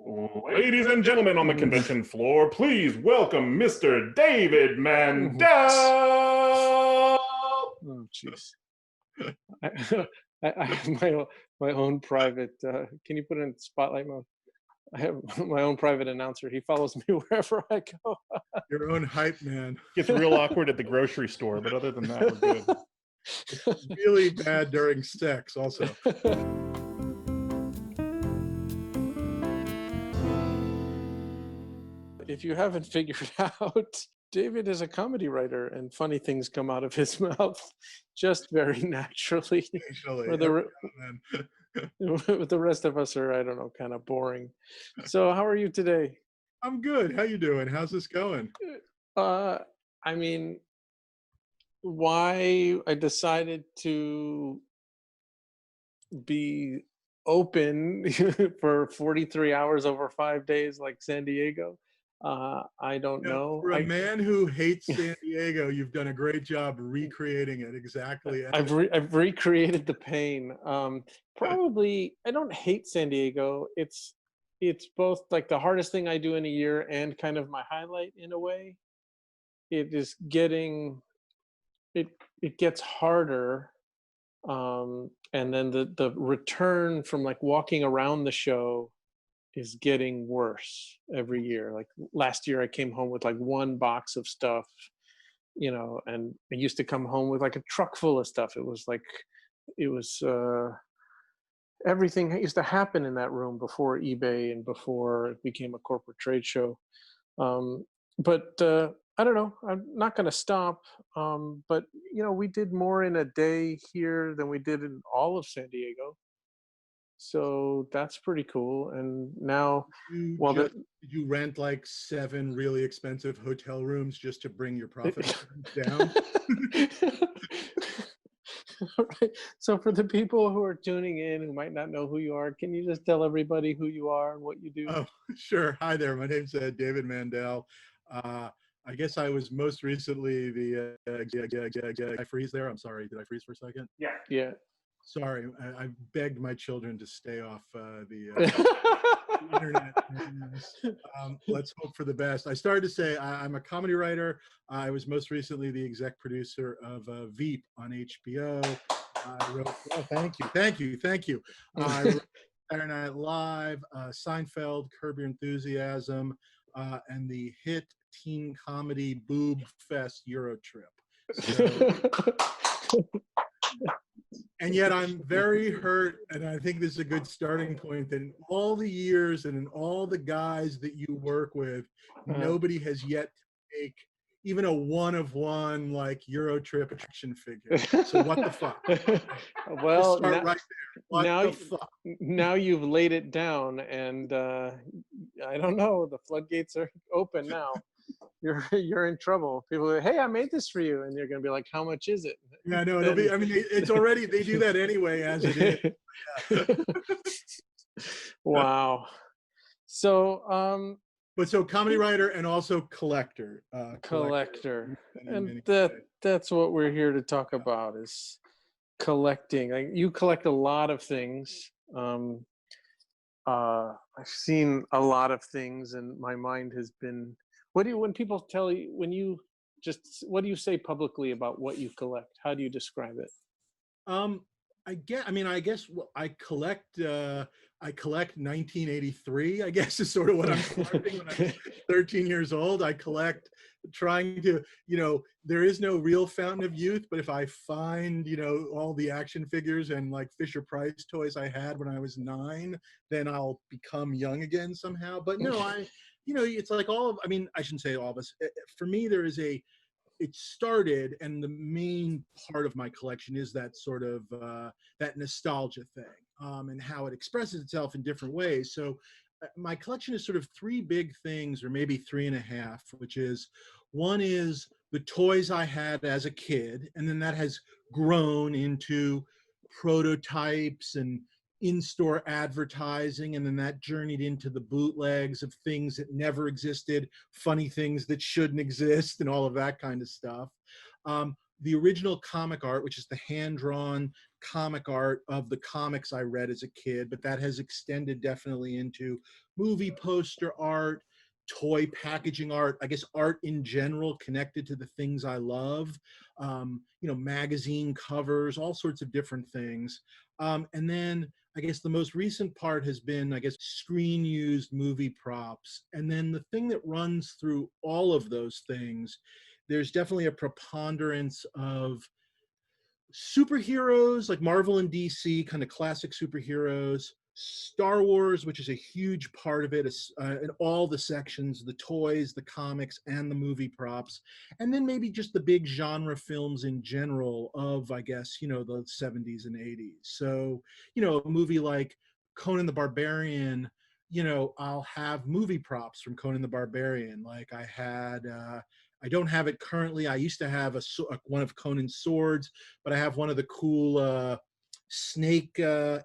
Ladies and gentlemen on the convention floor, please welcome Mr. David Mandel. Oh, jeez. I have my own private. Can you put it in spotlight mode? I have my own private announcer. He follows me wherever I go. Your own hype man. Gets real awkward at the grocery store, but other than that, we're good. It's really bad during sex, also. If you haven't figured out, David is a comedy writer, and funny things come out of his mouth just very naturally. Occasionally, The rest of us are, I don't know, kind of boring. So how are you today? I'm good. How you doing? How's this going? I mean, why I decided to be open for 43 hours over 5 days like San Diego, I don't know. For a man who hates San Diego, you've done a great job recreating it exactly. I've recreated the pain. Probably, I don't hate San Diego. It's both like the hardest thing I do in a year and kind of my highlight in a way. It is getting, it gets harder. And then the return from like walking around the show is getting worse every year. Like last year I came home with like one box of stuff, and I used to come home with like a truck full of stuff. It was everything that used to happen in that room before eBay and before it became a corporate trade show. But I don't know, I'm not going to stop. But we did more in a day here than we did in all of San Diego. So that's pretty cool. And now, did you rent like 7 really expensive hotel rooms just to bring your profit down? All right. So for the people who are tuning in who might not know who you are, can you just tell everybody who you are and what you do? Oh, sure. Hi there. My name's David Mandel. I guess I was most recently the did I freeze there? I'm sorry. Did I freeze for a second? Yeah. Sorry, I begged my children to stay off the internet. Let's hope for the best. I started to say I'm a comedy writer. I was most recently the exec producer of Veep on HBO. I wrote, thank you. I wrote Saturday Night Live, Seinfeld, Curb Your Enthusiasm, and the hit teen comedy boob fest Eurotrip. So, and yet I'm very hurt, and I think this is a good starting point, that in all the years and in all the guys that you work with, nobody has yet to make even a one-of-one like Eurotrip action figure. So what the fuck? Well, start right there. Now you've laid it down, and I don't know, the floodgates are open now. You're in trouble. People are, hey, I made this for you, and you're gonna be like, how much is it? Yeah, no, it'll be. I mean, it's already. They do that anyway, as it is. Wow. So, but so comedy writer and also collector. Collector, and that's what we're here to talk about, is collecting. Like, you collect a lot of things. I've seen a lot of things, and my mind has been. When people tell you, what do you say publicly about what you collect? How do you describe it? I guess I collect 1983, I guess, is sort of what I'm collecting when I'm 13 years old. I collect trying to, there is no real fountain of youth, but if I find, all the action figures and like Fisher-Price toys I had when I was 9, then I'll become young again somehow. But no, it's like I shouldn't say all of us. For me, it started, and the main part of my collection is that sort of that nostalgia thing, and how it expresses itself in different ways. So my collection is sort of 3 big things, or maybe 3.5, which is, one is the toys I had as a kid, and then that has grown into prototypes and in-store advertising, and then that journeyed into the bootlegs of things that never existed, funny things that shouldn't exist, and all of that kind of stuff. The original comic art, which is the hand-drawn comic art of the comics I read as a kid, but that has extended definitely into movie poster art, toy packaging art, I guess art in general connected to the things I love, magazine covers, all sorts of different things. And then I guess the most recent part has been, I guess, screen used movie props. And then the thing that runs through all of those things, there's definitely a preponderance of superheroes like Marvel and DC, kind of classic superheroes, Star Wars, which is a huge part of it, in all the sections, the toys, the comics, and the movie props. And then maybe just the big genre films in general of, I guess, the 70s and 80s. So, a movie like Conan the Barbarian, I'll have movie props from Conan the Barbarian. Like I don't have it currently. I used to have one of Conan's swords, but I have one of the cool snake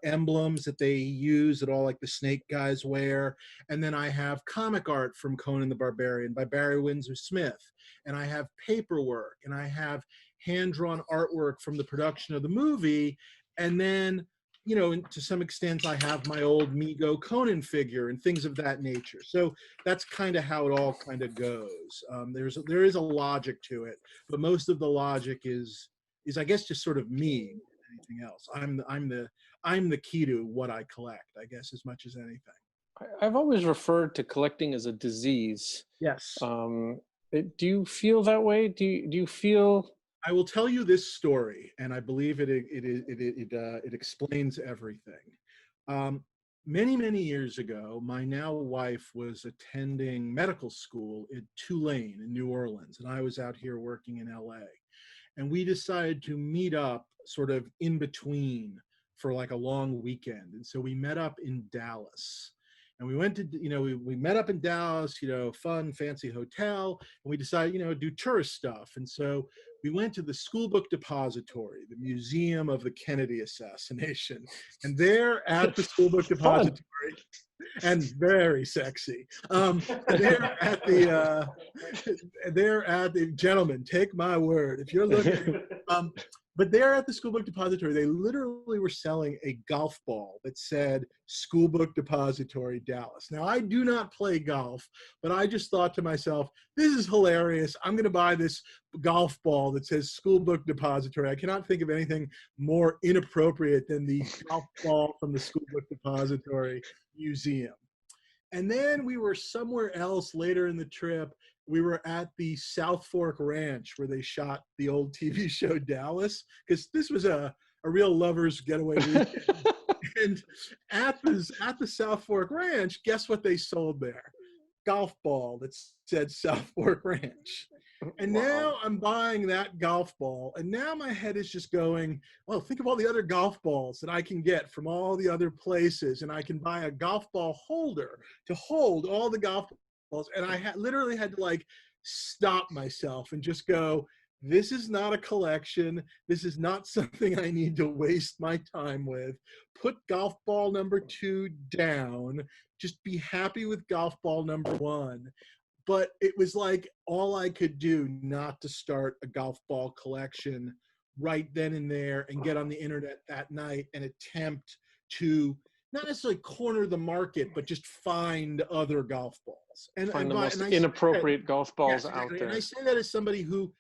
emblems that they use that all like the snake guys wear. And then I have comic art from Conan the Barbarian by Barry Windsor Smith. And I have paperwork, and I have hand-drawn artwork from the production of the movie. And then, to some extent, I have my old Mego Conan figure and things of that nature. So that's kind of how it all kind of goes. There is a logic to it, but most of the logic is I guess just sort of me. Anything else? I'm the key to what I collect, I guess, as much as anything. I've always referred to collecting as a disease. Yes. Do you feel that way? Do you feel? I will tell you this story, and I believe it explains everything. Many years ago, my now wife was attending medical school at Tulane in New Orleans, and I was out here working in LA. And we decided to meet up sort of in between for like a long weekend. And so we met up in Dallas. And we went to, we met up in Dallas, fun, fancy hotel. And we decided, do tourist stuff. And so we went to the School Book Depository, the Museum of the Kennedy Assassination. And there at the School Book Depository, and very sexy. They're at the gentlemen, take my word. If you're looking, but there at the School Book Depository, they literally were selling a golf ball that said School Book Depository Dallas. Now, I do not play golf, but I just thought to myself, this is hilarious. I'm going to buy this golf ball that says School Book Depository. I cannot think of anything more inappropriate than the golf ball from the School Book Depository Museum. And then we were somewhere else later in the trip. We were at the South Fork Ranch where they shot the old TV show Dallas, because this was a real lovers getaway weekend. And at the South Fork Ranch, guess what they sold there? Golf ball that said South Fork Ranch. And now I'm buying that golf ball, and now my head is just going, well, think of all the other golf balls that I can get from all the other places, and I can buy a golf ball holder to hold all the golf balls. And I literally had to like stop myself and just go, this is not a collection. This is not something I need to waste my time with. Put golf ball number 2 down. Just be happy with golf ball number 1. But it was like all I could do not to start a golf ball collection right then and there and get on the internet that night and attempt to not necessarily corner the market, but just find other golf balls. And find the most inappropriate golf balls out there. And I say that as somebody who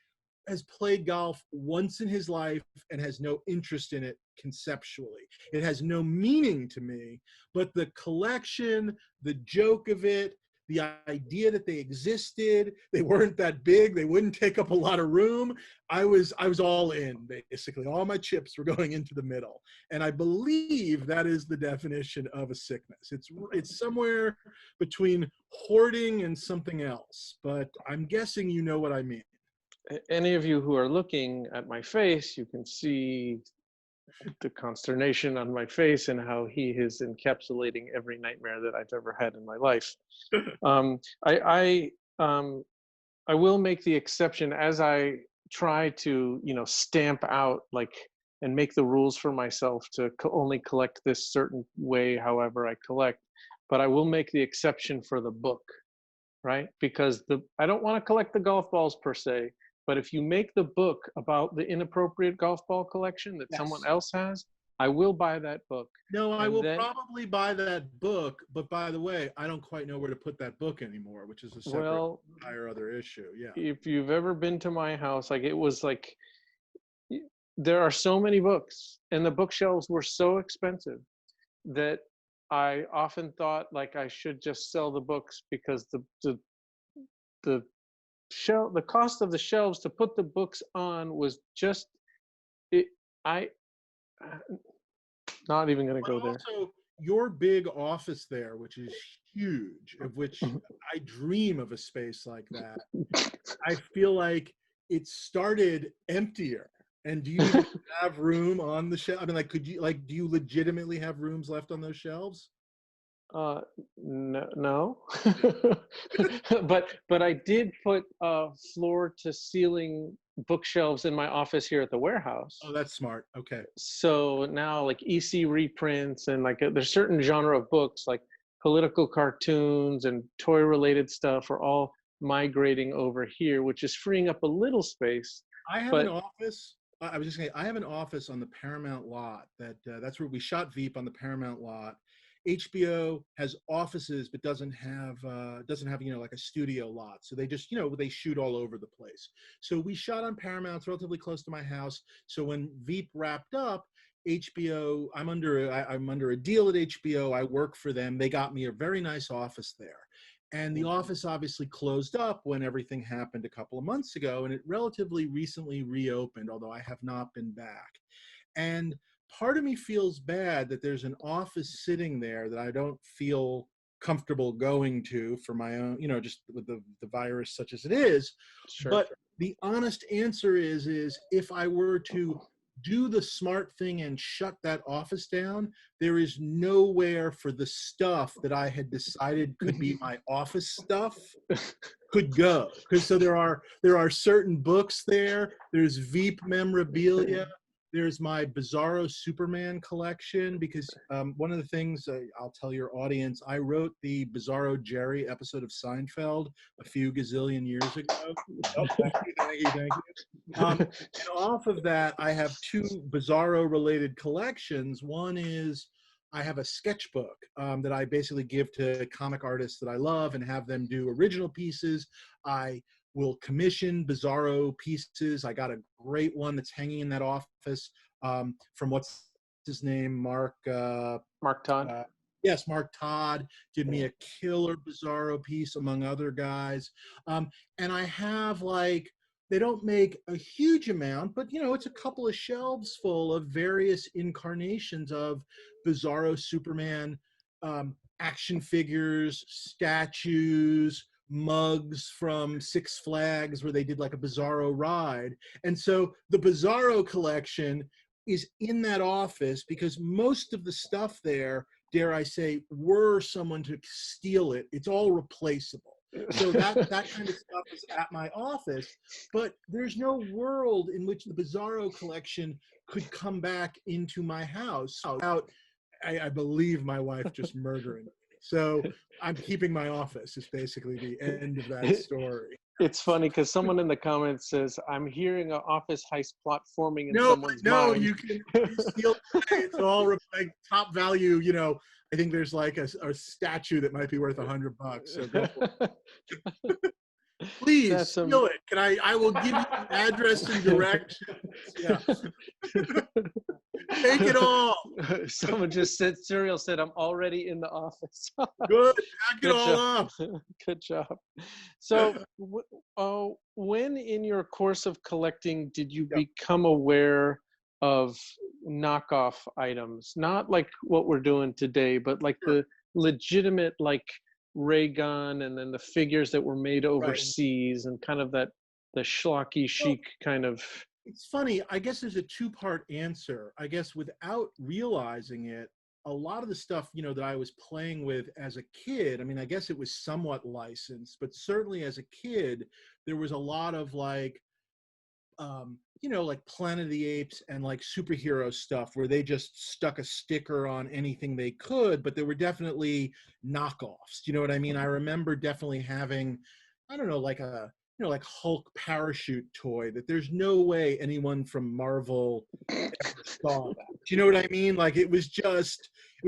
has played golf once in his life and has no interest in it conceptually. It has no meaning to me, but the collection, the joke of it, the idea that they existed, they weren't that big, they wouldn't take up a lot of room. I was all in, basically. All my chips were going into the middle. And I believe that is the definition of a sickness. It's somewhere between hoarding and something else, but I'm guessing you know what I mean. Any of you who are looking at my face, you can see the consternation on my face and how he is encapsulating every nightmare that I've ever had in my life. I will make the exception as I try to, stamp out and make the rules for myself to only collect this certain way, however I collect. But I will make the exception for the book, right? Because I don't want to collect the golf balls per se, But if you make the book about the inappropriate golf ball collection that someone else has, I will buy that book. No, I And will then- probably buy that book, but by the way, I don't quite know where to put that book anymore, which is a separate entire other issue. Yeah. If you've ever been to my house, like it was like, there are so many books and the bookshelves were so expensive that I often thought like I should just sell the books, because the cost of the shelves to put the books on was just it. Not even going to go there. Also, your big office there, which is huge, of which I dream of a space like that. I feel like it started emptier. And do you even have room on the shelf? I mean, like, do you legitimately have rooms left on those shelves? No. but I did put floor to ceiling bookshelves in my office here at the warehouse. Oh, that's smart. Okay. So now like EC reprints and like there's certain genre of books like political cartoons and toy related stuff are all migrating over here, which is freeing up a little space. I have an office. I was just saying, I have an office on the Paramount lot. That's where we shot Veep, on the Paramount lot. HBO has offices, but doesn't have like a studio lot. So they just they shoot all over the place. So we shot on Paramount. It's relatively close to my house. So when Veep wrapped up, HBO, I'm under a deal at HBO. I work for them. They got me a very nice office there. And the office obviously closed up when everything happened a couple of months ago, and it relatively recently reopened, although I have not been back. And part of me feels bad that there's an office sitting there that I don't feel comfortable going to for my own, just with the virus such as it is. Sure. But the honest answer is if I were to do the smart thing and shut that office down, there is nowhere for the stuff that I had decided could be my office stuff could go. Because so there are certain books there. There's Veep memorabilia. There's my Bizarro Superman collection, because one of the things I'll tell your audience, I wrote the Bizarro Jerry episode of Seinfeld a few gazillion years ago. Oh, thank you. And off of that, I have two Bizarro related collections. One is I have a sketchbook that I basically give to comic artists that I love and have them do original pieces. I will commission Bizarro pieces. I got a great one that's hanging in that office from what's his name, Mark Todd. Yes, Mark Todd did me a killer Bizarro piece, among other guys. And I have they don't make a huge amount, but it's a couple of shelves full of various incarnations of Bizarro Superman action figures, statues, mugs from Six Flags where they did like a Bizarro ride. And so the Bizarro collection is in that office because most of the stuff there, dare I say, were someone to steal it. It's all replaceable. So that kind of stuff is at my office, but there's no world in which the Bizarro collection could come back into my house without, I believe, my wife just murdering me. So I'm keeping my office is basically the end of that story. It's funny because someone in the comments says, I'm hearing an office heist plot forming in someone's mind. No, you can steal it. It's all like top value, I think there's like a statue that might be worth $100. So go for it. Please steal it. I will give you an address and directions. Yeah. Take it all. Someone just said, Serial said, I'm already in the office. Good. Pack it all up. Good job. So when in your course of collecting did you become aware of knockoff items? Not like what we're doing today, but like the legitimate like ray gun and then the figures that were made overseas and kind of the schlocky chic kind of. It's funny. I guess there's a two-part answer. I guess without realizing it, a lot of the stuff, that I was playing with as a kid, I mean, I guess it was somewhat licensed, but certainly as a kid, there was a lot of like Planet of the Apes and like superhero stuff where they just stuck a sticker on anything they could, but there were definitely knockoffs. You know what I mean? I remember definitely having, I don't know, like a you know, like Hulk parachute toy that there's no way anyone from Marvel ever saw that. Do you know what I mean? Like it was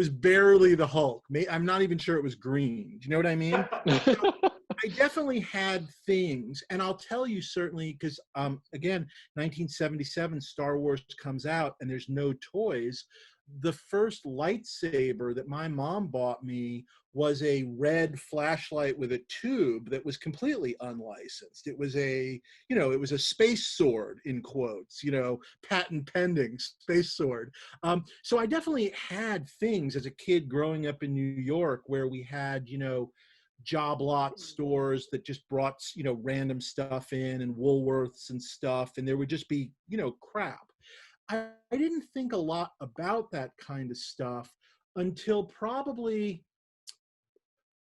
barely the Hulk. I'm not even sure it was green. Do you know what I mean? I definitely had things, and I'll tell you certainly because again, 1977, Star Wars comes out, and there's no toys. The first lightsaber that my mom bought me was a red flashlight with a tube that was completely unlicensed. It was it was a space sword in quotes, patent pending space sword. So I definitely had things as a kid growing up in New York where we had, job lot stores that just brought, random stuff in, and Woolworths and stuff. And there would just be, crap. I didn't think a lot about that kind of stuff until probably,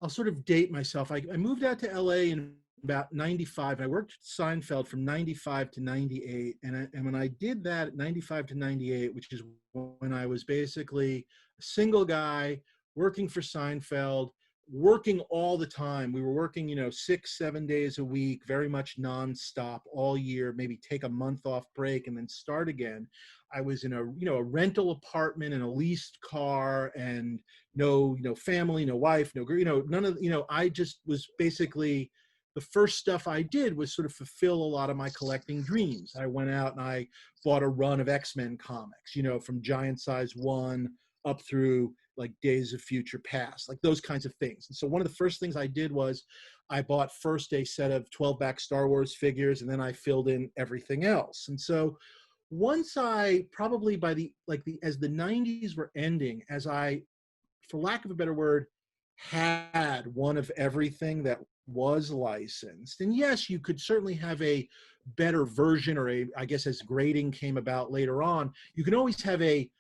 I'll sort of date myself. I moved out to LA in about 95. I worked at Seinfeld from 95 to 98. And when I did that at 95 to 98, which is when I was basically a single guy working for Seinfeld, working all the time. We were working, 6-7 days a week, very much nonstop all year, maybe take a month off break and then start again. I was in a rental apartment and a leased car, and no, family, no wife, none of, I just was basically, the first stuff I did was sort of fulfill a lot of my collecting dreams. I went out and I bought a run of X-Men comics, from Giant Size 1 up through like Days of Future Past, like those kinds of things. And so one of the first things I did was I bought first a set of 12-back Star Wars figures, and then I filled in everything else. And so once I probably as the 90s were ending, as I, for lack of a better word, had one of everything that was licensed. And yes, you could certainly have a better version, or I guess as grading came about later on, you can always have a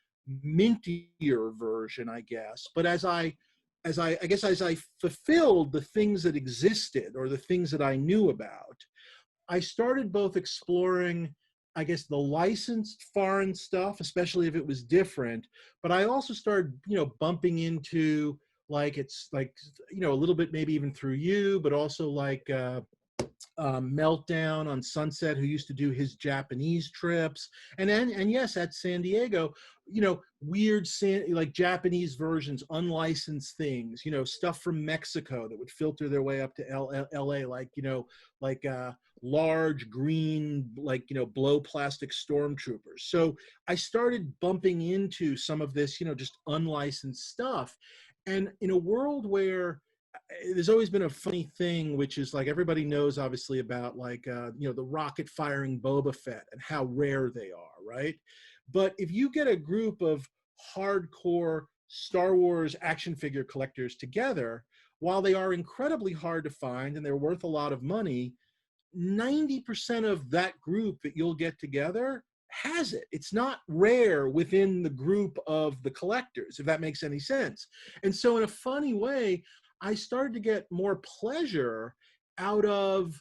mintier version, I guess. But as I fulfilled the things that existed or the things that I knew about, I started both exploring, I guess, the licensed foreign stuff, especially if it was different. But I also started, bumping into it's like, a little bit maybe even through you, but also like Meltdown on Sunset, who used to do his Japanese trips, and yes, at San Diego, weird like Japanese versions, unlicensed things, stuff from Mexico that would filter their way up to LA, like large green, blow plastic stormtroopers. So I started bumping into some of this, just unlicensed stuff, and in a world where there's always been a funny thing, which is like everybody knows obviously about the rocket firing Boba Fett and how rare they are, right? But if you get a group of hardcore Star Wars action figure collectors together, while they are incredibly hard to find and they're worth a lot of money, 90% of that group that you'll get together has it. It's not rare within the group of the collectors, if that makes any sense. And so in a funny way, I started to get more pleasure out of,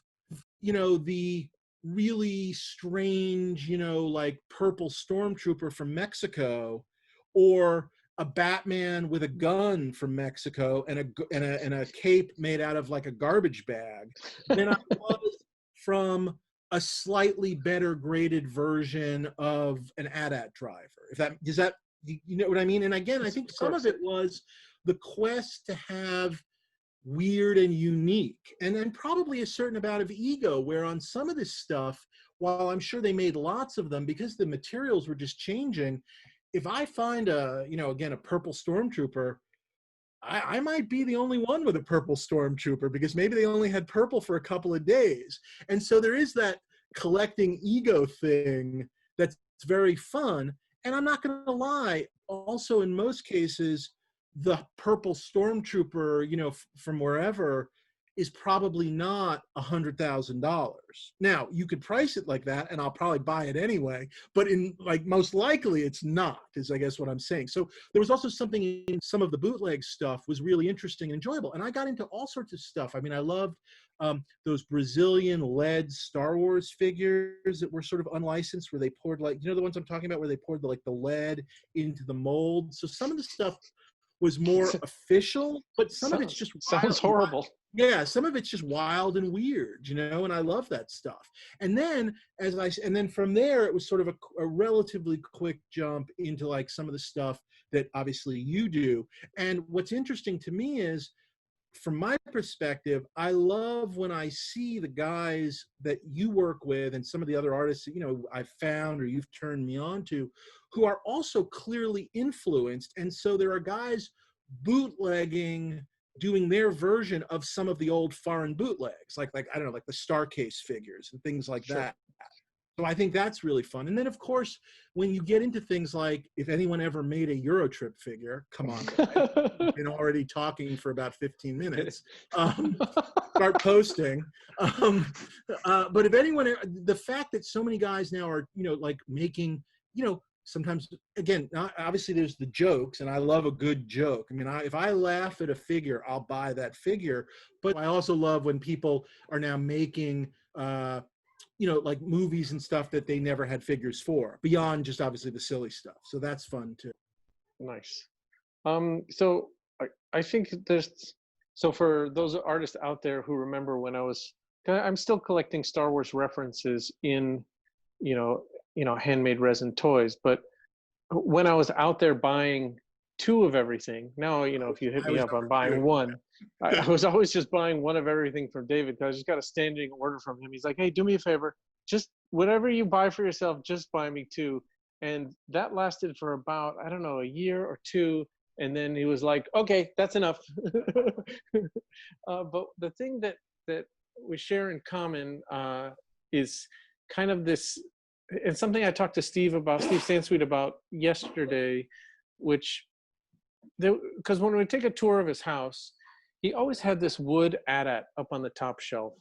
the really strange, like purple stormtrooper from Mexico, or a Batman with a gun from Mexico and a cape made out of like a garbage bag, than I was from a slightly better graded version of an AT-AT driver. Does that, you know what I mean? And again, I think some of it was the quest to have weird and unique, and then probably a certain amount of ego, where on some of this stuff, while I'm sure they made lots of them because the materials were just changing, if I find a purple stormtrooper, I might be the only one with a purple stormtrooper because maybe they only had purple for a couple of days. And so there is that collecting ego thing that's very fun. And I'm not going to lie, also in most cases, the purple stormtrooper, from wherever, is probably not $100,000. Now, you could price it like that, and I'll probably buy it anyway. But most likely, it's not. Is I guess what I'm saying. So there was also something in some of the bootleg stuff was really interesting and enjoyable, and I got into all sorts of stuff. I mean, I loved those Brazilian lead Star Wars figures that were sort of unlicensed, where they poured the ones I'm talking about, where they poured the lead into the mold. So some of the stuff was more official, but some of it's just sounds horrible. Yeah, some of it's just wild and weird, you know, and I love that stuff. And then and then from there, it was sort of a relatively quick jump into like some of the stuff that obviously you do. And what's interesting to me is, from my perspective, I love when I see the guys that you work with and some of the other artists that, you know, I've found or you've turned me on to, who are also clearly influenced. And so there are guys bootlegging, doing their version of some of the old foreign bootlegs, like I don't know, like the Starcase figures and things like that. So I think that's really fun. And then, of course, when you get into things like, if anyone ever made a Eurotrip figure, come on, guys, we've been already talking for about 15 minutes. Start posting. But if anyone, the fact that so many guys now are, you know, like making, you know, sometimes, again, obviously there's the jokes, and I love a good joke. I mean, if I laugh at a figure, I'll buy that figure. But I also love when people are now making, you know, like movies and stuff that they never had figures for, beyond just obviously the silly stuff. So that's fun too. Nice. So I think there's, so for those artists out there who remember when I'm still collecting Star Wars references in, you know, handmade resin toys, but when I was out there buying 2 of everything, now, you know, if you hit me up, I'm buying 1. I was always just buying 1 of everything from David, because I just got a standing order from him. He's like, hey, do me a favor, just whatever you buy for yourself, just buy me 2. And that lasted for about, I don't know, a year or 2. And then he was like, okay, that's enough. But the thing that we share in common is kind of this, and something I talked to Steve Sansweet about yesterday, which, because when we take a tour of his house, he always had this wood AT-AT up on the top shelf.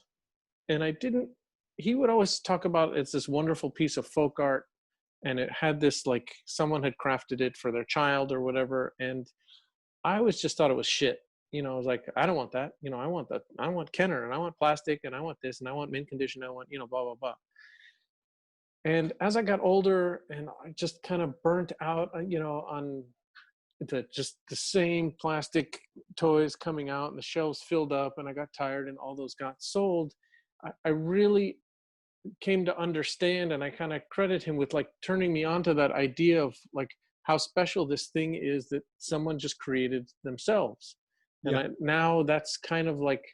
And he would always talk about, it's this wonderful piece of folk art, and it had this, like, someone had crafted it for their child or whatever. And I always just thought it was shit. You know, I was like, I don't want that. You know, I want Kenner, and I want plastic, and I want this, and I want mint condition, I want, you know, blah, blah, blah. And as I got older and I just kind of burnt out, you know, on just the same plastic toys coming out, and the shelves filled up, and I got tired, and all those got sold, I really came to understand, and I kind of credit him with like turning me onto that idea of like how special this thing is that someone just created themselves. And now that's kind of like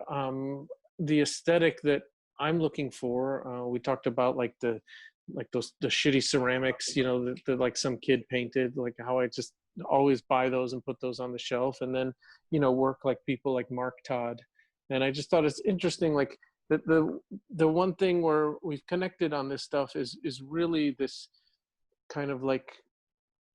the aesthetic that I'm looking for. We talked about like the shitty ceramics, you know, that like some kid painted, like how I just always buy those and put those on the shelf, and then, you know, work like people like Mark Todd. And I just thought it's interesting, like the one thing where we've connected on this stuff is really this kind of like,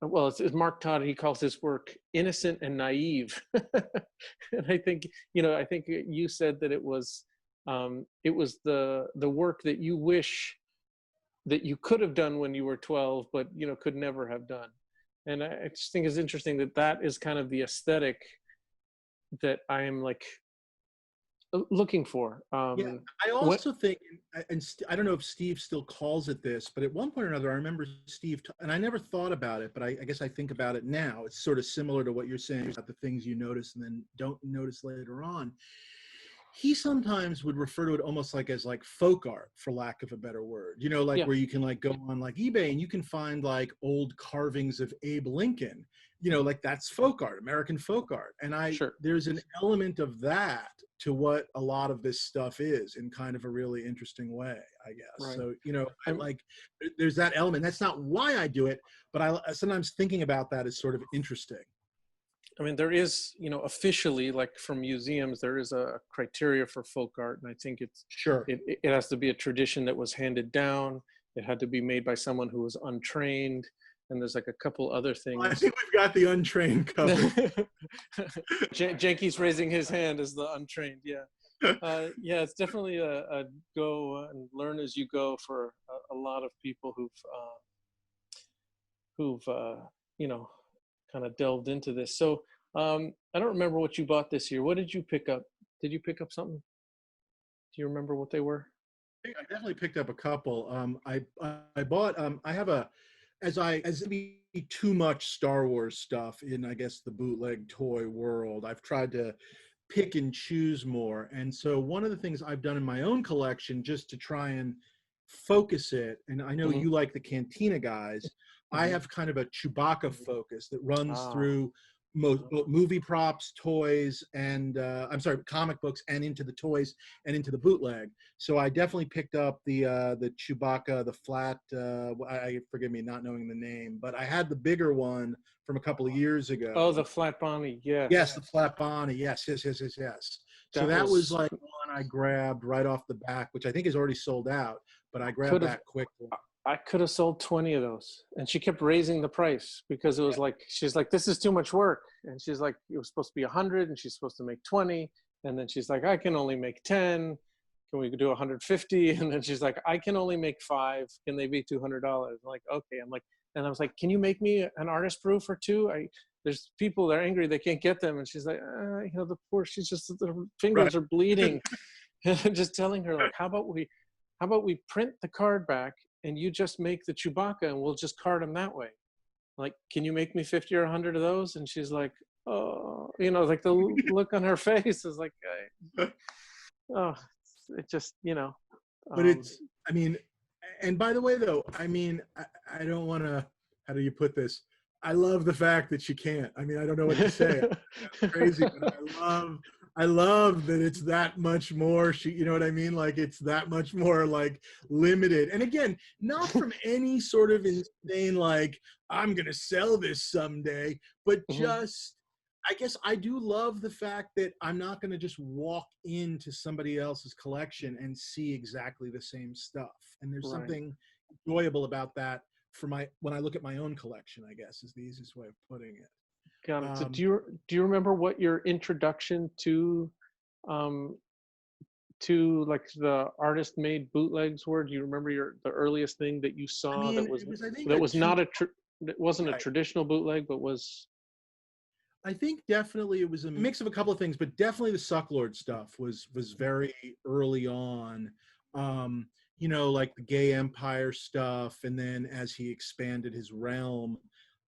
well, it's Mark Todd, he calls his work innocent and naive. And I think, you know, I think you said that it was the work that you wish that you could have done when you were 12, but, you know, could never have done. And I just think it's interesting that that is kind of the aesthetic that I am like looking for. Yeah, I also think, and I don't know if Steve still calls it this, but at one point or another, I remember Steve, and I never thought about it, but I guess I think about it now. It's sort of similar to what you're saying about the things you notice and then don't notice later on. He sometimes would refer to it almost like as like folk art, for lack of a better word, you know, like where you can like go on like eBay and you can find like old carvings of Abe Lincoln, you know, like that's folk art, American folk art. And there's an element of that to what a lot of this stuff is in kind of a really interesting way, I guess. Right. So, you know, I like, there's that element. That's not why I do it, but I sometimes thinking about that is sort of interesting. I mean, there is, you know, officially, like from museums, there is a criteria for folk art. And I think it's, it has to be a tradition that was handed down. It had to be made by someone who was untrained. And there's like a couple other things. Well, I think we've got the untrained covered. Jenky's raising his hand as the untrained. Yeah. Yeah, it's definitely a go and learn as you go for a lot of people who've you know, kind of delved into this. So I don't remember what you bought this year. What did you pick up? Did you pick up something? Do you remember what they were? I definitely picked up a couple. I bought, I have as the too much Star Wars stuff in, I guess, the bootleg toy world. I've tried to pick and choose more. And so one of the things I've done in my own collection just to try and focus it, and I know Mhm. you like the Cantina guys, I Mhm. have kind of a Chewbacca focus that runs Ah, through movie props, toys, and I'm sorry, comic books, and into the toys and into the bootleg. So I definitely picked up the Chewbacca, the flat. Forgive me not knowing the name, but I had the bigger one from a couple of years oh, ago. the flat Bonnie. Yes, Yes, the flat Bonnie. Yes, yes, yes, yes, yes. So that that was was like one I grabbed right off the back, which I think is already sold out, but I grabbed could have. that quickly. I could have sold 20 of those. And she kept raising the price because it was like, she's like, this is too much work. And she's like, it was supposed to be 100 and she's supposed to make 20. And then she's like, I can only make 10. Can we do 150? And then she's like, I can only make 5. Can they be $200? I'm like, okay. I'm like, and I was like, can you make me an artist brew for 2? There's people that are angry, they can't get them. And she's like, you know, the poor, she's just, her Right. fingers are bleeding. And I'm just telling her, like, how about we print the card back and you just make the Chewbacca and we'll just card them that way. Like, can you make me 50 or 100 of those? And she's like, oh, you know, like the look on her face is like, oh, it just, you know. But it's, I mean, and by the way, though, I mean, I don't want to, how do you put this? I love the fact that she can't. I mean, I don't know what to say. It's crazy, but I love that it's that much more. You know what I mean? Like it's that much more like limited. And again, not from any sort of insane, like I'm going to sell this someday, but just, I guess I do love the fact that I'm not going to just walk into somebody else's collection and see exactly the same stuff. And there's something enjoyable about that for when I look at my own collection, I guess is the easiest way of putting it. Got it. So do you remember what your introduction to like the artist made bootlegs were? Do you remember the earliest thing that you saw? I mean, that was I think that was not right. it wasn't a traditional bootleg, but was. I think definitely it was a mix of a couple of things, but definitely the Sucklord stuff was very early on. You know, like the Gay Empire stuff, and then as he expanded his realm,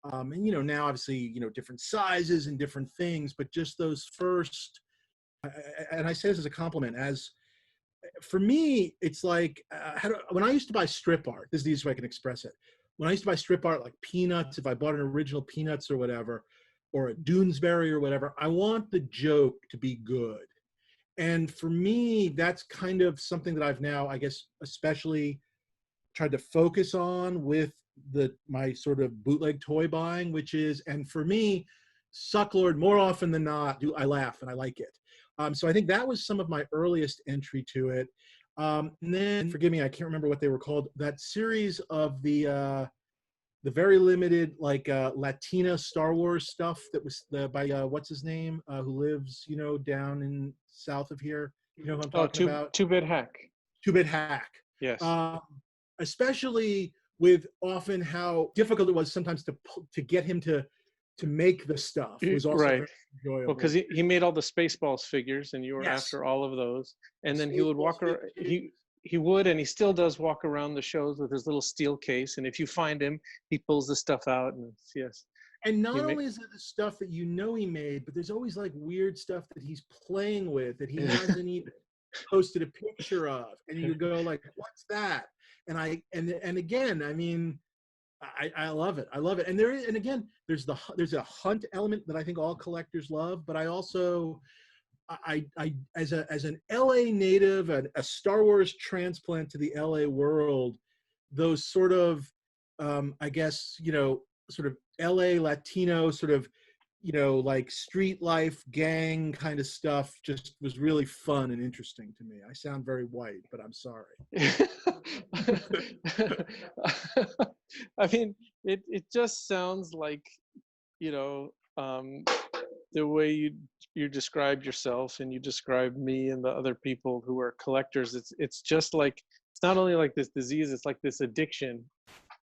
and you know, now obviously, you know, different sizes and different things, but just those first, and I say this as a compliment, as for me, it's like when I used to buy strip art, this is the easiest way I can express it. When I used to buy strip art like Peanuts, if I bought an original Peanuts or whatever, or a Doonesbury or whatever, I want the joke to be good. And for me, that's kind of something that I've now, I guess, especially tried to focus on with my sort of bootleg toy buying, which is, and for me, Sucklord, more often than not, I laugh and I like it. So I think that was some of my earliest entry to it. And then, forgive me, I can't remember what they were called. That series of the very limited like Latina Star Wars stuff that was by what's his name who lives, you know, down in south of here. You know who I'm talking about? 2-Bit Hack. 2-Bit Hack. Yes. Especially with often how difficult it was sometimes to get him to make the stuff was also very enjoyable. Well, because he made all the Spaceballs figures, and you were after all of those. And then he would walk around. He would, and he still does walk around the shows with his little steel case. And if you find him, he pulls the stuff out. And yes. And not only is it the stuff that you know he made, but there's always like weird stuff that he's playing with that he hasn't even posted a picture of. And you go like, what's that? And again, I mean, I love it. I love it. And there's a hunt element that I think all collectors love, but I also I as an LA native and a Star Wars transplant to the LA world, those sort of I guess, you know, sort of LA Latino sort of, you know, like street life gang kind of stuff just was really fun and interesting to me. I sound very white, but I'm sorry. I mean, it just sounds like, you know, the way you describe yourself and you describe me and the other people who are collectors. It's just like, it's not only like this disease, it's like this addiction.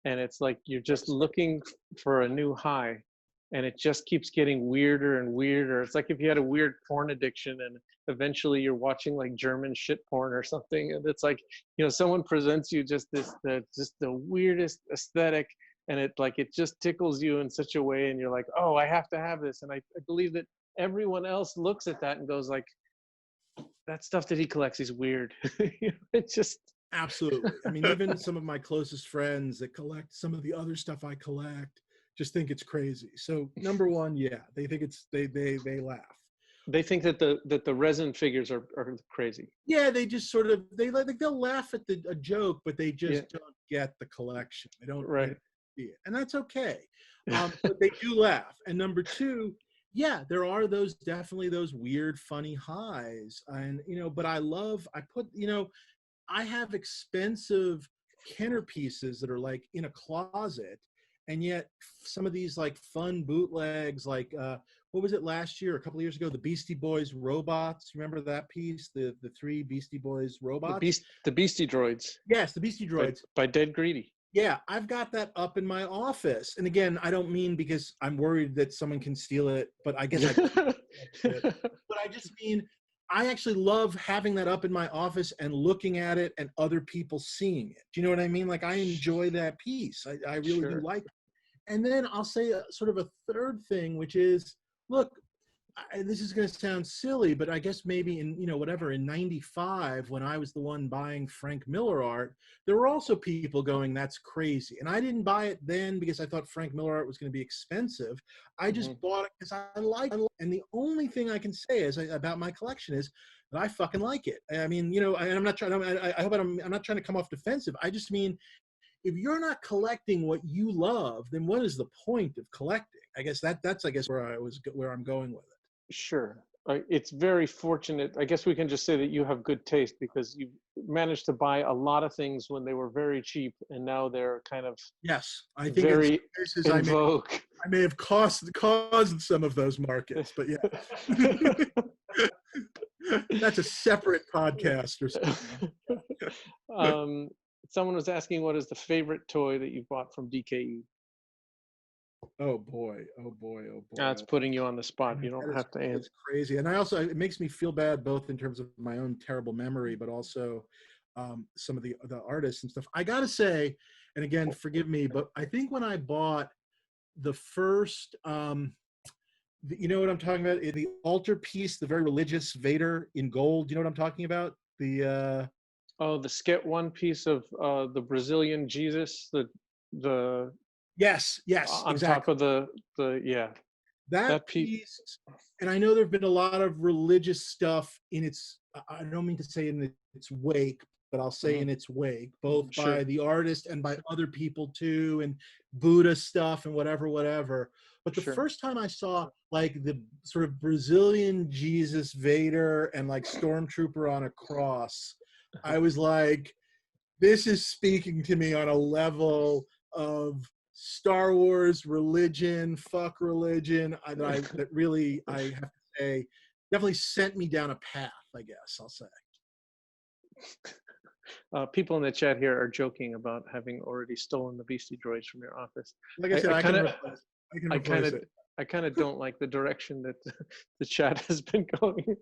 And it's like you're just looking for a new high, and it just keeps getting weirder and weirder. It's like if you had a weird porn addiction and eventually you're watching like German shit porn or something, and it's like, you know, someone presents you just the weirdest aesthetic, and it just tickles you in such a way, and you're like, oh, I have to have this. And I believe that everyone else looks at that and goes like, that stuff that he collects is weird. It's just Absolutely. I mean, even some of my closest friends that collect some of the other stuff I collect just think it's crazy. So number one, yeah, they think they laugh. they think that the resin figures are crazy. Yeah, they just sort of they'll laugh at a joke, but they just Yeah. don't get the collection. They don't Right. see it, and that's okay. But they do laugh. And number two, yeah, there are definitely those weird, funny highs, and but I put I have expensive Kenner pieces that are like in a closet, and yet some of these like fun bootlegs, like what was it last year, a couple of years ago, the Beastie Boys robots. Remember that piece, the three Beastie Boys robots? The Beastie Droids. Yes, the Beastie Droids. By Dead Greedy. Yeah, I've got that up in my office. And again, I don't mean because I'm worried that someone can steal it, but I guess but I just mean I actually love having that up in my office and looking at it and other people seeing it. Do you know what I mean? Like, I enjoy that piece. I really do Sure. like it. And then I'll say sort of a third thing, which is, look, this is going to sound silly, but I guess maybe in, in 95, when I was the one buying Frank Miller art, there were also people going, that's crazy. And I didn't buy it then because I thought Frank Miller art was going to be expensive. I just bought it because I like it. And the only thing I can say about my collection is that I fucking like it. I mean, and I'm not trying to, I hope I'm not trying to come off defensive. I just mean, if you're not collecting what you love, then what is the point of collecting? I guess that's where I'm going with it. Sure. It's very fortunate. I guess we can just say that you have good taste because you managed to buy a lot of things when they were very cheap, and now they're kind of yes. I think very in I vogue. may have caused some of those markets, but yeah, that's a separate podcast or something. Someone was asking, what is the favorite toy that you bought from DKE? Oh boy. That's putting you on the spot. You don't have to answer. It's crazy. And it makes me feel bad, both in terms of my own terrible memory, but also some of the artists and stuff. I got to say, and again, forgive me, but I think when I bought the first, you know what I'm talking about? The altar piece, the very religious Vader in gold. You know what I'm talking about? The Skit one piece of the Brazilian Jesus, the yes, on exactly. top of the that piece. And I know there've been a lot of religious stuff in its, I don't mean to say in its wake, but I'll say in its wake, both by the artist and by other people too, and Buddha stuff and whatever. But the first time I saw like the sort of Brazilian Jesus Vader and like Stormtrooper on a cross, I was like, this is speaking to me on a level of Star Wars religion, fuck religion. That really, I have to say, definitely sent me down a path, I guess I'll say. People in the chat here are joking about having already stolen the Beastie Droids from your office. Like I said, I can replace it. I kind of don't like the direction that the chat has been going.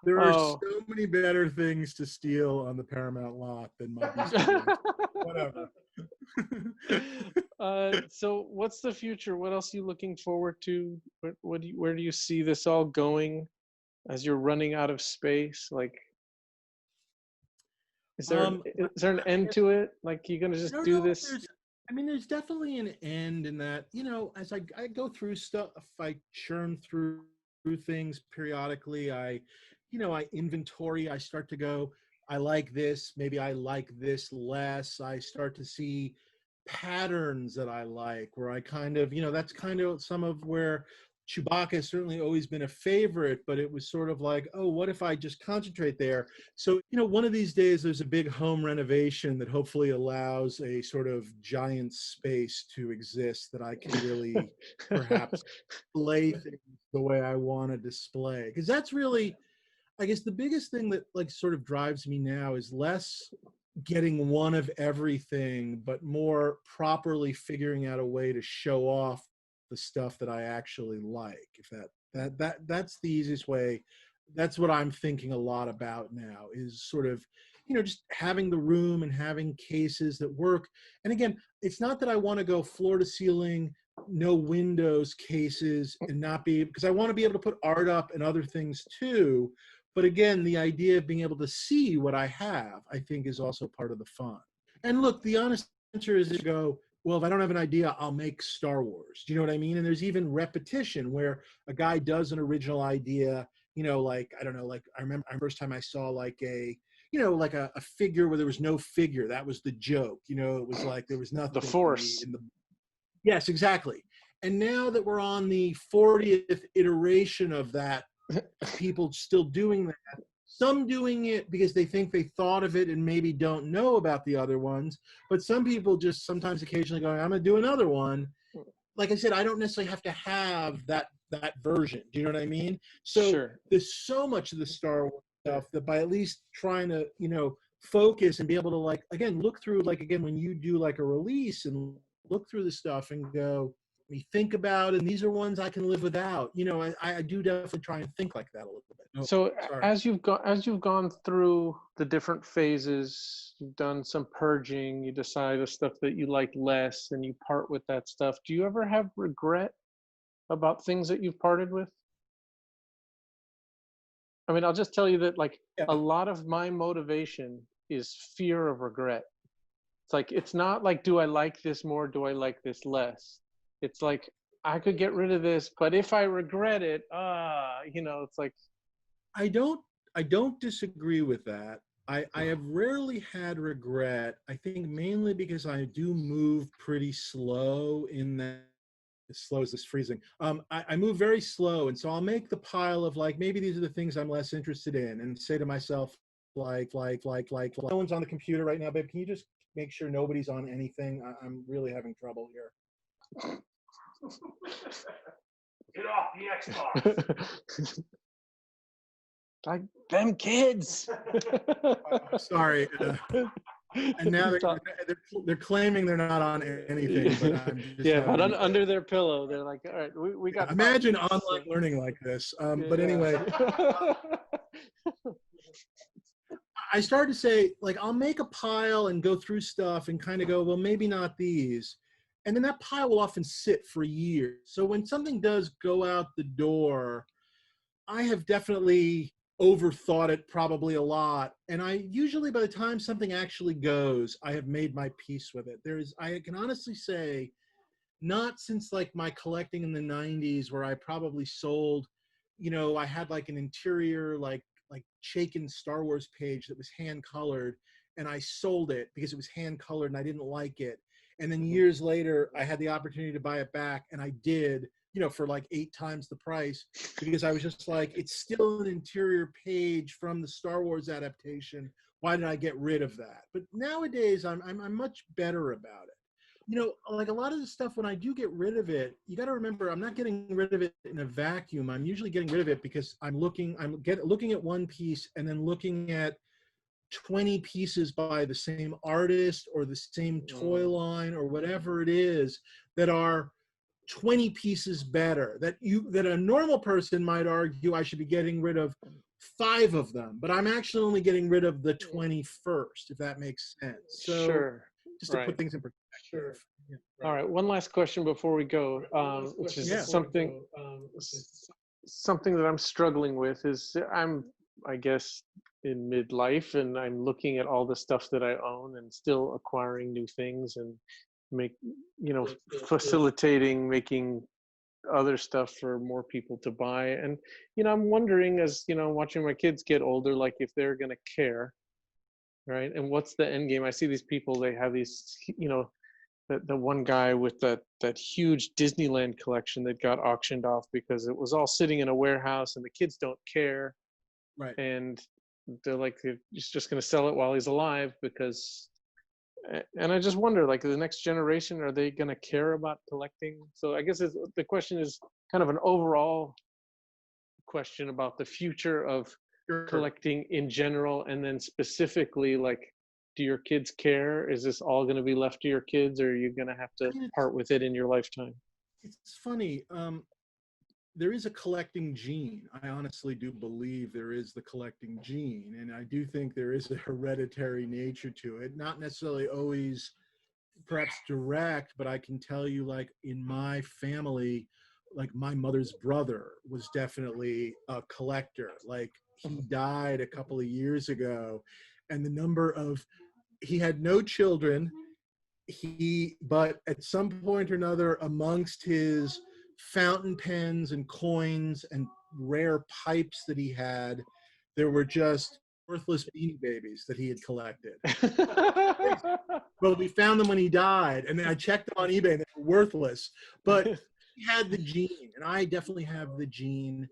There are so many better things to steal on the Paramount lot than my Beastie Droids. Whatever. So what's the future? What else are you looking forward to? Where do you see this all going as you're running out of space? Like, is there an end to it? Like, you're gonna just do this? There's definitely an end in that, as I go through stuff, I churn through things periodically. I inventory, I start to go, I like this, maybe I like this less. I start to see patterns that I like, where I kind of, that's kind of some of where Chewbacca has certainly always been a favorite, but it was sort of like, oh, what if I just concentrate there? So, one of these days there's a big home renovation that hopefully allows a sort of giant space to exist that I can really perhaps display things the way I want to display. Because that's really, I guess, the biggest thing that like sort of drives me now is less getting one of everything, but more properly figuring out a way to show off the stuff that I actually like. If that's the easiest way. That's what I'm thinking a lot about now, is sort of, just having the room and having cases that work. And again, it's not that I want to go floor to ceiling, no windows cases and not be, because I want to be able to put art up and other things too. But again, the idea of being able to see what I have, I think is also part of the fun. And look, the honest answer is to go, well, if I don't have an idea, I'll make Star Wars. Do you know what I mean? And there's even repetition where a guy does an original idea, like, I don't know, like I remember the first time I saw like a figure where there was no figure. That was the joke. It was like there was nothing. The Force. Yes, exactly. And now that we're on the 40th iteration of that, people still doing that. Some doing it because they think they thought of it and maybe don't know about the other ones. But some people just sometimes occasionally go, I'm going to do another one. Like I said, I don't necessarily have to have that version. Do you know what I mean? So Sure. There's so much of the Star Wars stuff that by at least trying to, focus and be able to like, again, look through, like, again, when you do like a release and look through the stuff and go, me think about, and these are ones I can live without. I do definitely try and think like that a little bit. So as you've gone through the different phases, you've done some purging, you decide the stuff that you like less and you part with that stuff. Do you ever have regret about things that you've parted with? I mean, I'll just tell you that a lot of my motivation is fear of regret. It's like, it's not like, do I like this more? Do I like this less? It's like, I could get rid of this, but if I regret it, it's like. I don't disagree with that. I have rarely had regret. I think mainly because I do move pretty slow in that. As slow as this freezing. I move very slow. And so I'll make the pile of like, maybe these are the things I'm less interested in, and say to myself, like, no one's on the computer right now, babe. Can you just make sure nobody's on anything? I'm really having trouble here. Get off the Xbox. Like them kids. Sorry. And now they're claiming they're not on anything. But I'm just but under their pillow, they're like, all right, we got. Imagine online learning like this. But anyway. I started to say, like, I'll make a pile and go through stuff and kind of go, well, maybe not these. And then that pile will often sit for years. So when something does go out the door, I have definitely overthought it probably a lot. And I usually, by the time something actually goes, I have made my peace with it. I can honestly say, not since like my collecting in the 90s where I probably sold, I had like an interior, like Chaikin Star Wars page that was hand colored, and I sold it because it was hand colored and I didn't like it. And then years later, I had the opportunity to buy it back, and I did, for like 8 times the price, because I was just like, it's still an interior page from the Star Wars adaptation. Why did I get rid of that? But nowadays, I'm much better about it. Like a lot of the stuff, when I do get rid of it, you got to remember, I'm not getting rid of it in a vacuum. I'm usually getting rid of it because I'm looking at one piece and then looking at 20 pieces by the same artist or the same toy line or whatever it is that are 20 pieces better, that a normal person might argue I should be getting rid of 5 of them, but I'm actually only getting rid of the 21st, if that makes sense. So sure. Just to put things in perspective. Sure. Yeah, right. All right, one last question before we go, which is something that I'm struggling with is I guess in midlife, and I'm looking at all the stuff that I own and still acquiring new things and facilitating making other stuff for more people to buy. And I'm wondering, as watching my kids get older, like if they're going to care, right? And what's the end game? I see these people, they have these, the one guy with that huge Disneyland collection that got auctioned off because it was all sitting in a warehouse and the kids don't care. Right. And they're like, he's just going to sell it while he's alive because, and I just wonder, like the next generation, are they going to care about collecting? So I guess the question is kind of an overall question about the future of collecting in general, and then specifically, like, do your kids care? Is this all going to be left to your kids, or are you going to have to part with it in your lifetime? It's funny. there is a collecting gene. I honestly do believe there is the collecting gene. And I do think there is a hereditary nature to it. Not necessarily always perhaps direct, but I can tell you, like in my family, like my mother's brother was definitely a collector. Like he died a couple of years ago, and he had no children. But at some point or another, amongst his fountain pens and coins and rare pipes that he had, there were just worthless Beanie Babies that he had collected. Well, we found them when he died, and then I checked them on eBay, and they were worthless. But he had the gene, and I definitely have the gene.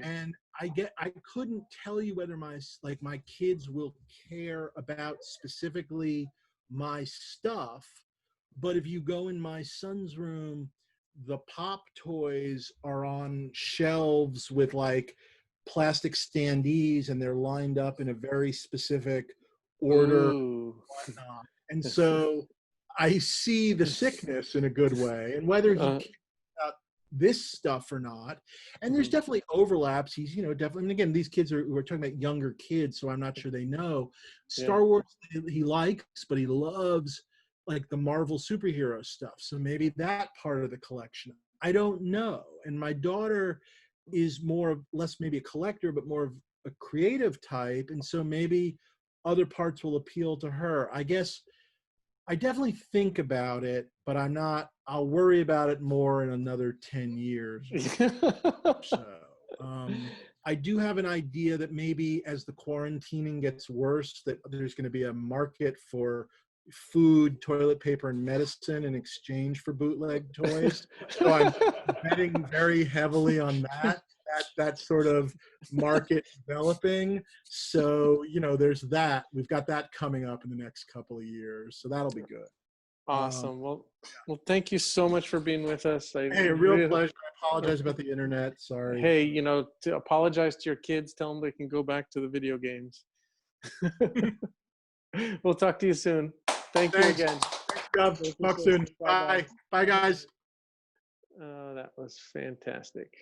And I couldn't tell you whether my kids will care about specifically my stuff, but if you go in my son's room, the pop toys are on shelves with like plastic standees, and they're lined up in a very specific order. Ooh. Whatnot. And so I see the sickness in a good way, and whether he cares about this stuff or not. And there's definitely overlaps. He's, definitely, and again, these kids we're talking about younger kids, so I'm not sure they know. Star Wars he likes, but he loves like the Marvel superhero stuff. So maybe that part of the collection, I don't know. And my daughter is less maybe a collector, but more of a creative type. And so maybe other parts will appeal to her. I guess I definitely think about it, but I'll worry about it more in another 10 years. So I do have an idea that maybe as the quarantining gets worse, that there's going to be a market for food, toilet paper, and medicine in exchange for bootleg toys. So I'm betting very heavily on that sort of market developing. So, there's that. We've got that coming up in the next couple of years. So that'll be good. Awesome. Well, thank you so much for being with us. Hey, a real pleasure. I apologize about the internet. Sorry. Hey, to apologize to your kids, tell them they can go back to the video games. We'll talk to you soon. Thanks you again. Thanks, talk soon. Bye. Bye, guys. That was fantastic.